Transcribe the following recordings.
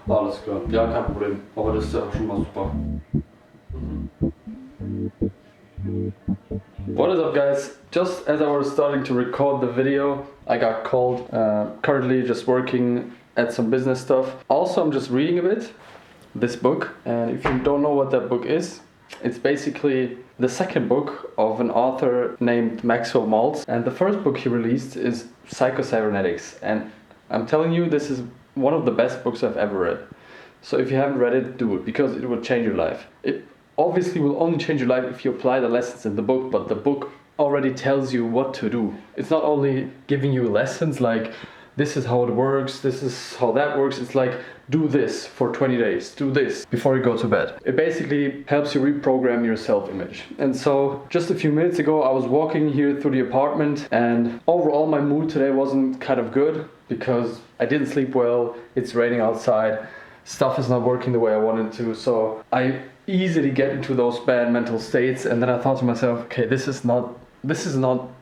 Alles klar, ja, kein Problem. Aber das ist ja schon mal super. What is up, guys? Just as I was starting to record the video, I got called. Currently just working at some business stuff. Also, I'm just reading a bit this book, and if you don't know what that book is, it's basically the second book of an author named Maxwell Maltz, and the first book he released is Psycho-Cybernetics, and I'm telling you, this is one of the best books I've ever read. So if you haven't read it, do it, because it will change your life. It obviously will only change your life if you apply the lessons in the book, but the book already tells you what to do. It's not only giving you lessons like, this is how it works, this is how that works. It's like, do this for 20 days, do this before you go to bed. It basically helps you reprogram your self-image. And so just a few minutes ago, I was walking here through the apartment, and overall my mood today wasn't kind of good because I didn't sleep well, it's raining outside, stuff is not working the way I wanted to. So I easily get into those bad mental states, and then I thought to myself, okay, this is not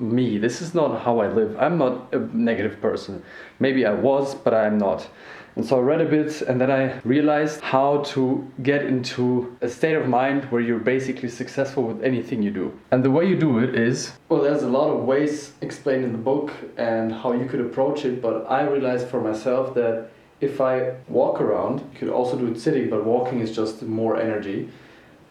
me, this is not how I live. I'm not a negative person. Maybe I was, but I'm not. And so I read a bit, and then I realized how to get into a state of mind where you're basically successful with anything you do. And the way you do it is, well, there's a lot of ways explained in the book and how you could approach it, but I realized for myself that if I walk around, you could also do it sitting, but walking is just more energy.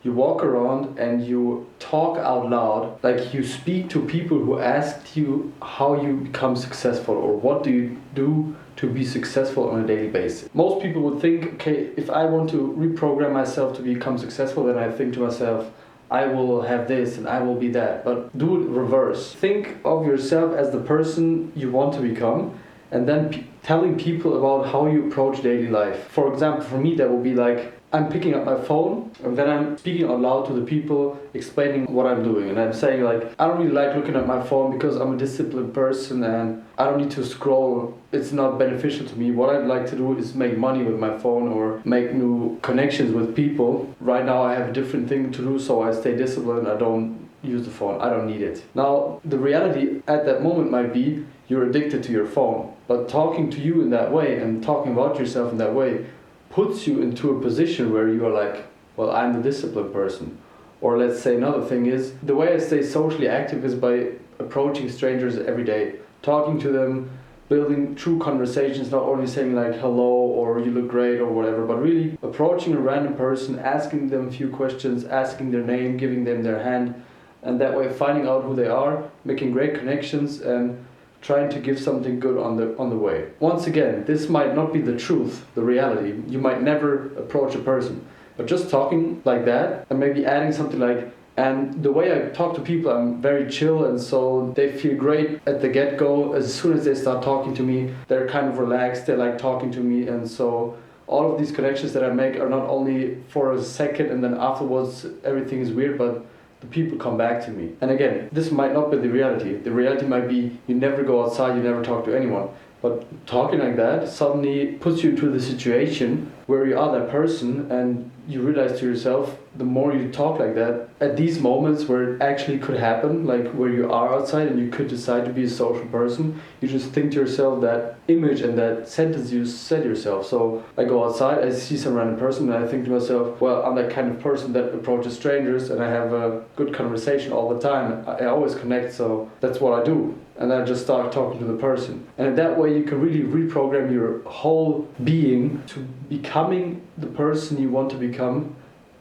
You walk around and you talk out loud, like you speak to people who asked you how you become successful or what do you do to be successful on a daily basis. Most people would think, okay, if I want to reprogram myself to become successful, then I think to myself, I will have this and I will be that. But do it reverse. Think of yourself as the person you want to become, and then telling people about how you approach daily life. For example, for me, that would be like, I'm picking up my phone and then I'm speaking out loud to the people, explaining what I'm doing. And I'm saying like, I don't really like looking at my phone because I'm a disciplined person and I don't need to scroll. It's not beneficial to me. What I'd like to do is make money with my phone or make new connections with people. Right now I have a different thing to do, so I stay disciplined. I don't use the phone. I don't need it. Now, the reality at that moment might be you're addicted to your phone. But talking to you in that way and talking about yourself in that way puts you into a position where you are like, well, I'm the disciplined person. Or let's say another thing is, the way I stay socially active is by approaching strangers every day, talking to them, building true conversations, not only saying like hello or you look great or whatever, but really approaching a random person, asking them a few questions, asking their name, giving them their hand, and that way finding out who they are, making great connections and trying to give something good on the way. Once again, this might not be the truth, the reality. You might never approach a person, but just talking like that and maybe adding something like, and the way I talk to people, I'm very chill, and so they feel great at the get-go. As soon as they start talking to me, they're kind of relaxed, they like talking to me, and so all of these connections that I make are not only for a second and then afterwards everything is weird, but the people come back to me. And again, this might not be the reality. The reality might be you never go outside, you never talk to anyone. But talking like that suddenly puts you into the situation where you are that person, and you realize to yourself, the more you talk like that, at these moments where it actually could happen, like where you are outside and you could decide to be a social person, you just think to yourself that image and that sentence you said yourself. So I go outside, I see some random person, and I think to myself, well, I'm that kind of person that approaches strangers and I have a good conversation all the time. I always connect, so that's what I do. And I just start talking to the person. And in that way you can really reprogram your whole being to becoming the person you want to become,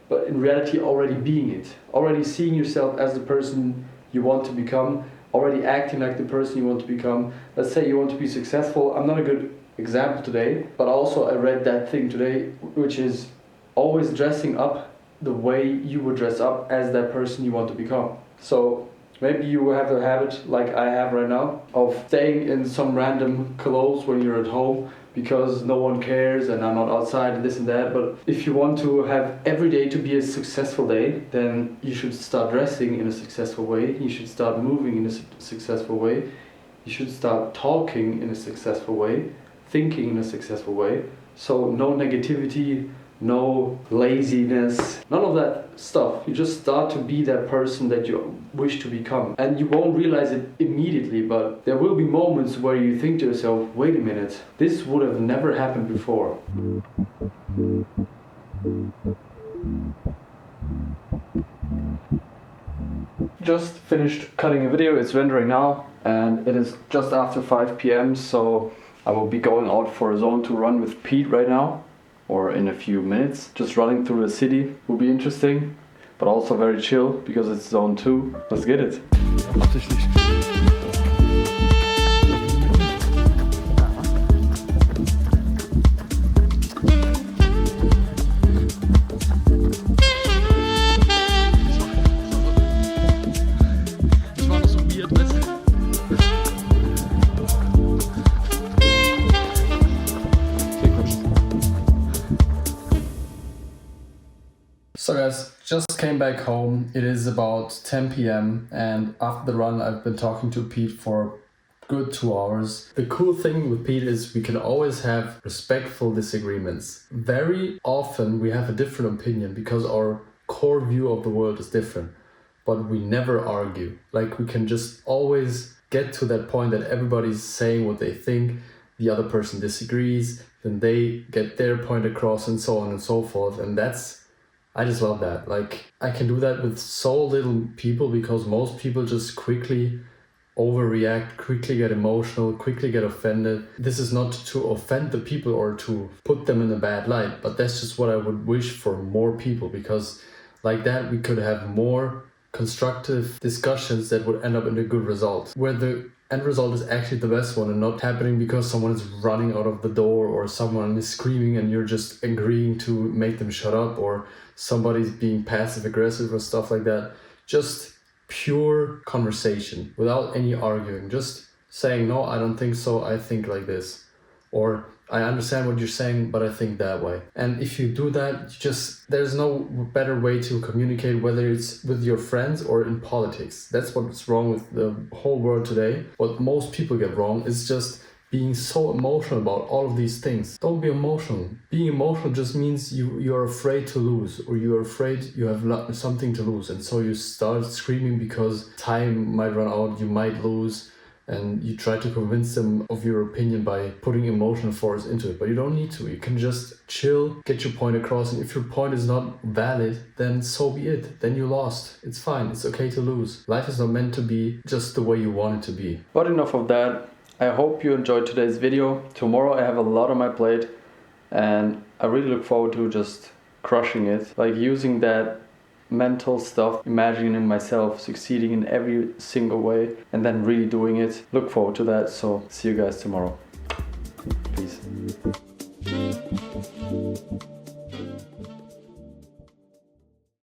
but in reality already being it. Already seeing yourself as the person you want to become, already acting like the person you want to become. Let's say you want to be successful. I'm not a good example today, but also I read that thing today, which is always dressing up the way you would dress up as that person you want to become. So maybe you have a habit, like I have right now, of staying in some random clothes when you're at home because no one cares and I'm not outside and this and that. But if you want to have every day to be a successful day, then you should start dressing in a successful way. You should start moving in a successful way. You should start talking in a successful way, thinking in a successful way. So no negativity, no laziness, none of that stuff. You just start to be that person that you wish to become. And you won't realize it immediately, but there will be moments where you think to yourself, wait a minute, this would have never happened before. Just finished cutting a video, it's rendering now, and it is just after 5 p.m. so I will be going out for a zone 2 run with Pete right now, or in a few minutes. Just running through the city will be interesting, but also very chill because it's zone 2. Let's get it. So guys, just came back home. It is about 10 p.m. and after the run I've been talking to Pete for a good 2 hours. The cool thing with Pete is we can always have respectful disagreements. Very often we have a different opinion because our core view of the world is different, but we never argue. Like, we can just always get to that point that everybody's saying what they think, the other person disagrees, then they get their point across and so on and so forth. And I just love that. Like, I can do that with so little people because most people just quickly overreact, quickly get emotional, quickly get offended. This is not to offend the people or to put them in a bad light, but that's just what I would wish for more people, because like that we could have more constructive discussions that would end up in a good result, where the end result is actually the best one and not happening because someone is running out of the door or someone is screaming and you're just agreeing to make them shut up, or somebody's being passive aggressive or stuff like that. Just pure conversation without any arguing, just saying, no, I don't think so, I think like this, or I understand what you're saying, but I think that way. And if you do that, there's no better way to communicate, whether it's with your friends or in politics. That's what's wrong with the whole world today. What most people get wrong is just being so emotional about all of these things. Don't be emotional. Being emotional just means you're afraid to lose, or you're afraid you have something to lose. And so you start screaming because time might run out, you might lose, and you try to convince them of your opinion by putting emotional force into it. But you don't need to. You can just chill, get your point across, and if your point is not valid, then so be it. Then you lost. It's fine. It's okay to lose. Life is not meant to be just the way you want it to be. But enough of that. I hope you enjoyed today's video. Tomorrow I have a lot on my plate, and I really look forward to just crushing it. Like, using that mental stuff, imagining myself succeeding in every single way, and then really doing it. Look forward to that. So see you guys tomorrow. Peace.